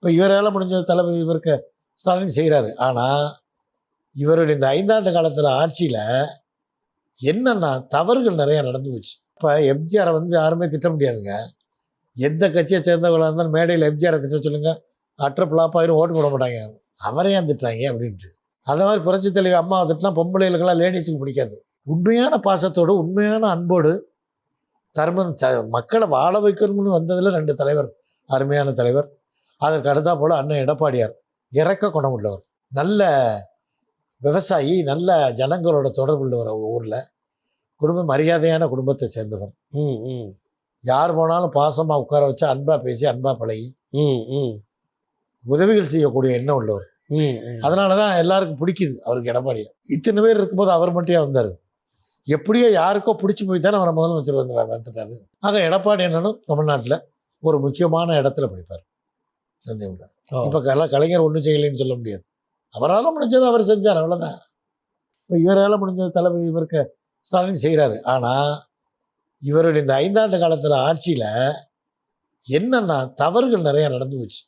இப்போ இவரால் முடிஞ்சது தளபதி இவருக்கு ஸ்டாலின் செய்கிறாரு. ஆனால் இவருடைய இந்த 5 ஆண்டு காலத்தில் ஆட்சியில் என்னென்னா தவறுகள் நிறையா நடந்து போச்சு. இப்போ எம்ஜிஆரை வந்து யாருமே திட்ட முடியாதுங்க. எந்த கட்சியை சேர்ந்தவர்களாக இருந்தாலும் மேடையில் எம்ஜிஆரை திட்ட சொல்லுங்க, அற்ற பிளாப்பாயிரும், ஓட்டு போட மாட்டாங்க. அவரை ஏன் திட்டுறாங்க அப்படின்ட்டு. அதே மாதிரி புரட்சி தலைவி அம்மாவை திட்டினா பொம்பளைகளுக்கெல்லாம் லேடிஸுக்கு பிடிக்காது. உண்மையான பாசத்தோடு உண்மையான அன்போடு மக்களை வாழ வைக்கணும்னு வந்ததில் 2 தலைவர், அருமையான தலைவர். அதற்கு அடுத்தா போல் அண்ணன் எடப்பாடியார் இறக்க குணம் உள்ளவர், நல்ல விவசாயி, நல்ல ஜனங்களோட தொடர்பு உள்ளவர். அவங்க ஊரில் குடும்ப மரியாதையான குடும்பத்தை சேர்ந்தவர். யார் போனாலும் பாசமாக உட்கார வச்சு அன்பாக பேசி அன்பாக பழகி உதவிகள் செய்யக்கூடிய எண்ணம் உள்ளவர். அதனால தான் எல்லாருக்கும் பிடிக்குது அவருக்கு எடப்பாடியார். இத்தனை பேர் இருக்கும்போது அவர் மட்டும் வந்தார். எப்படியோ யாருக்கோ பிடிச்சி போய் தானே அவரை முதலமைச்சர் வந்துட்டாரு. ஆக எடப்பாடி அண்ணனும் தமிழ்நாட்டில் ஒரு முக்கியமான இடத்துல படிப்பார். சந்தேகம். இப்போ கலைஞர் ஒன்றும் செய்யலைன்னு சொல்ல முடியாது. அவரால் முடிஞ்சது அவர் செஞ்சார், அவ்வளோதான். இப்போ இவரால் முடிஞ்சது தளபதி இவருக்கு ஸ்டாலின் செய்கிறாரு. ஆனால் இவருடைய இந்த 5 ஆண்டு காலத்தில் ஆட்சியில் என்னென்னா தவறுகள் நிறையா நடந்து போச்சு.